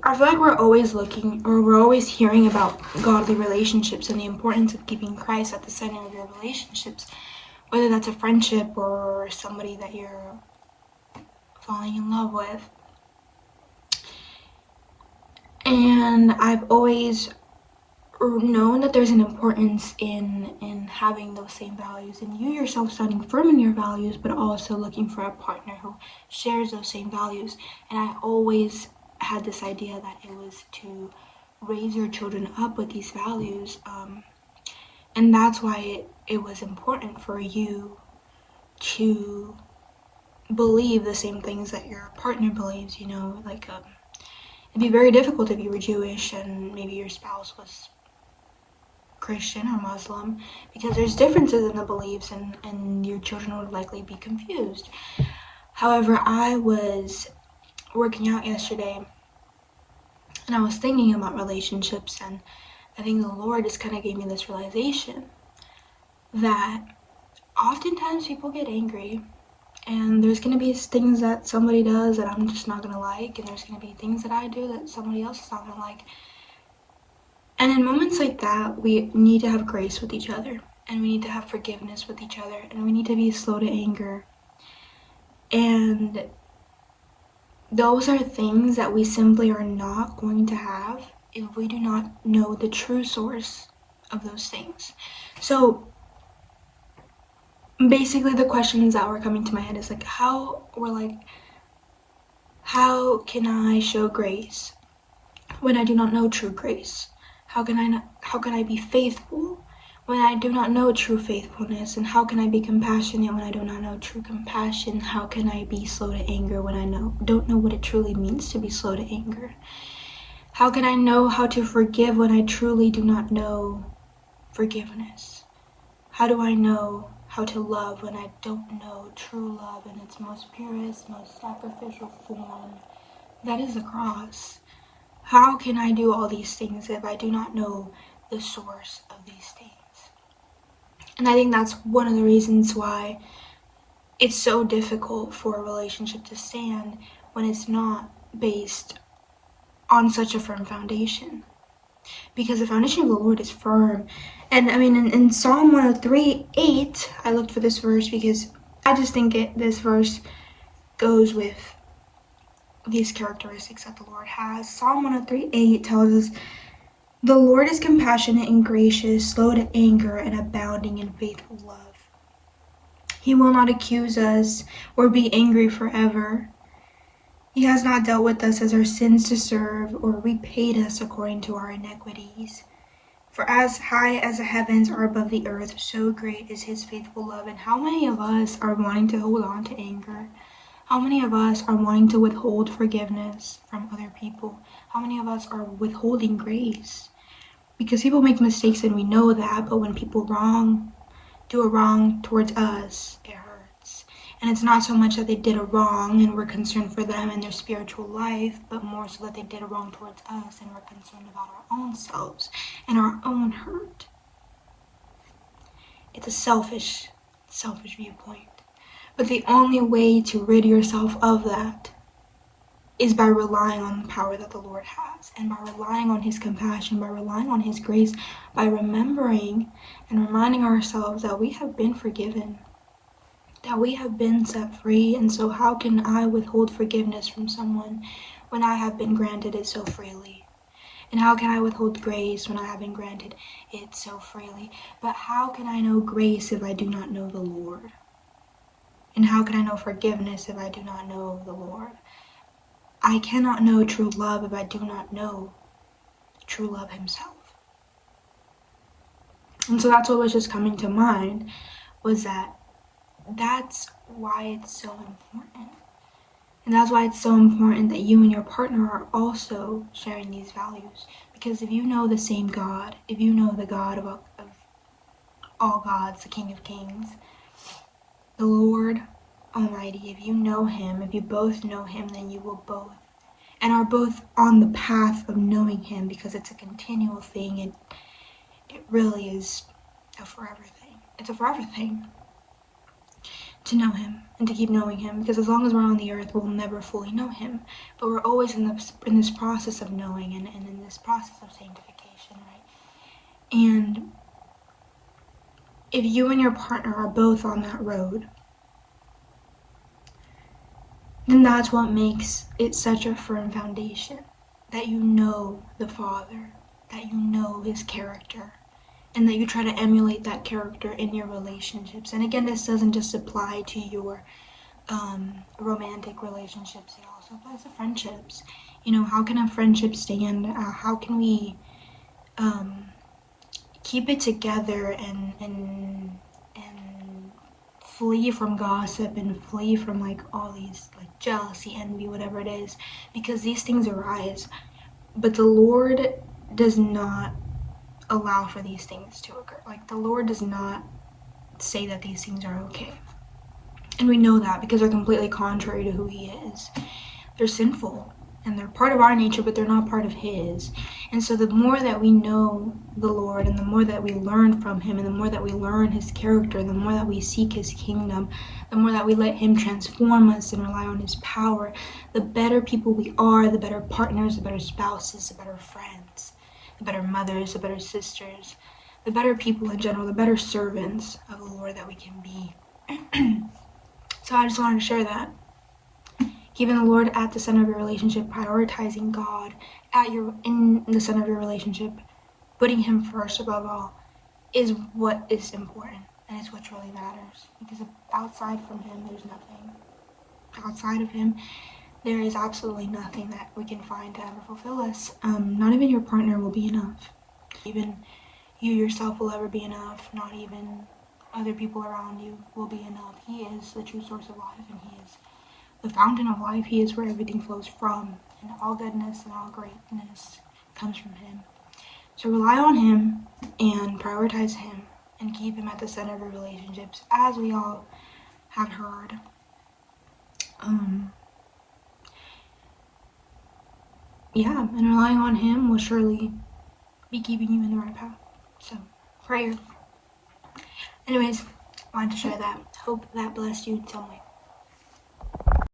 I feel like we're always looking, or we're always hearing about godly relationships and the importance of keeping Christ at the center of your relationships, whether that's a friendship or somebody that you're falling in love with. And I've always known that there's an importance in having those same values, and you yourself standing firm in your values, but also looking for a partner who shares those same values. And I always had this idea that it was to raise your children up with these values, and that's why it was important for you to believe the same things that your partner believes. Like it'd be very difficult if you were Jewish and maybe your spouse was Christian or Muslim, because there's differences in the beliefs, and your children would likely be confused. However, I was working out yesterday and I was thinking about relationships, and I think the Lord just kind of gave me this realization that oftentimes people get angry, and there's going to be things that somebody does that I'm just not going to like, and there's going to be things that I do that somebody else is not going to like. And in moments like that, we need to have grace with each other, and we need to have forgiveness with each other, and we need to be slow to anger. And those are things that we simply are not going to have if we do not know the true source of those things. So basically the questions that were coming to my head is like, how can I show grace when I do not know true grace? How can I be faithful when I do not know true faithfulness? And how can I be compassionate when I do not know true compassion? How can I be slow to anger when I don't know what it truly means to be slow to anger? How can I know how to forgive when I truly do not know forgiveness? How do I know how to love when I don't know true love in its most purest, most sacrificial form? That is the cross. How can I do all these things if I do not know the source of these things? And I think that's one of the reasons why it's so difficult for a relationship to stand when it's not based on such a firm foundation. Because the foundation of the Lord is firm. And I mean, in Psalm 103:8, I looked for this verse because I just think this verse goes with these characteristics that the Lord has. Psalm 103:8 tells us, "The Lord is compassionate and gracious, slow to anger, and abounding in faithful love. He will not accuse us or be angry forever. He has not dealt with us as our sins deserve, or repaid us according to our iniquities. For as high as the heavens are above the earth, so great is his faithful love." And how many of us are wanting to hold on to anger? How many of us are wanting to withhold forgiveness from other people? How many of us are withholding grace? Because people make mistakes and we know that, but when people do a wrong towards us, it hurts. And it's not so much that they did a wrong and we're concerned for them and their spiritual life, but more so that they did a wrong towards us and we're concerned about our own selves and our own hurt. It's a selfish viewpoint. But the only way to rid yourself of that is by relying on the power that the Lord has, and by relying on his compassion, by relying on his grace, by remembering and reminding ourselves that we have been forgiven, that we have been set free. And so how can I withhold forgiveness from someone when I have been granted it so freely? And how can I withhold grace when I have been granted it so freely? But how can I know grace if I do not know the Lord? And how can I know forgiveness if I do not know the Lord? I cannot know true love if I do not know true love himself. And so that's what was just coming to mind, was that's why it's so important. And that's why it's so important that you and your partner are also sharing these values. Because if you know the same God, if you know the God of all gods, the King of Kings, the Lord Almighty, if you know him, if you both know him, then you will both, and are both on the path of knowing him, because it's a continual thing. It really is a forever thing. It's a forever thing. to know him and to keep knowing him, because as long as we're on the earth, we'll never fully know him. But we're always in this process of knowing and in this process of sanctification, right? And if you and your partner are both on that road, then that's what makes it such a firm foundation, that you know the Father, that you know his character, and that you try to emulate that character in your relationships. And again, this doesn't just apply to your romantic relationships, it also applies to friendships. You know, how can a friendship stand? How can we keep it together and flee from gossip and flee from like all these like jealousy, envy, whatever it is, because these things arise. But the Lord does not allow for these things to occur. Like, the Lord does not say that these things are okay. And we know that because they're completely contrary to who he is. They're sinful and they're part of our nature, but they're not part of his. And so the more that we know the Lord and the more that we learn from him and the more that we learn his character, the more that we seek his kingdom, the more that we let him transform us and rely on his power, the better people we are, the better partners, the better spouses, the better friends, the better mothers, the better sisters, the better people in general, the better servants of the Lord that we can be. So I just wanted to share that. Keeping the Lord at the center of your relationship, prioritizing God in the center of your relationship, putting him first above all, is what is important, and it's what really matters. Because outside from him, there's nothing. Outside of him, there is absolutely nothing that we can find to ever fulfill us. Not even your partner will be enough. Even you yourself will ever be enough. Not even other people around you will be enough. He is the true source of life, and he is the fountain of life. He is where everything flows from, and all goodness and all greatness comes from him. So rely on him and prioritize him and keep him at the center of your relationships, as we all have heard. Yeah, and relying on him will surely be keeping you in the right path. So, prayer. Anyways, wanted to share that. Hope that blessed you in some way.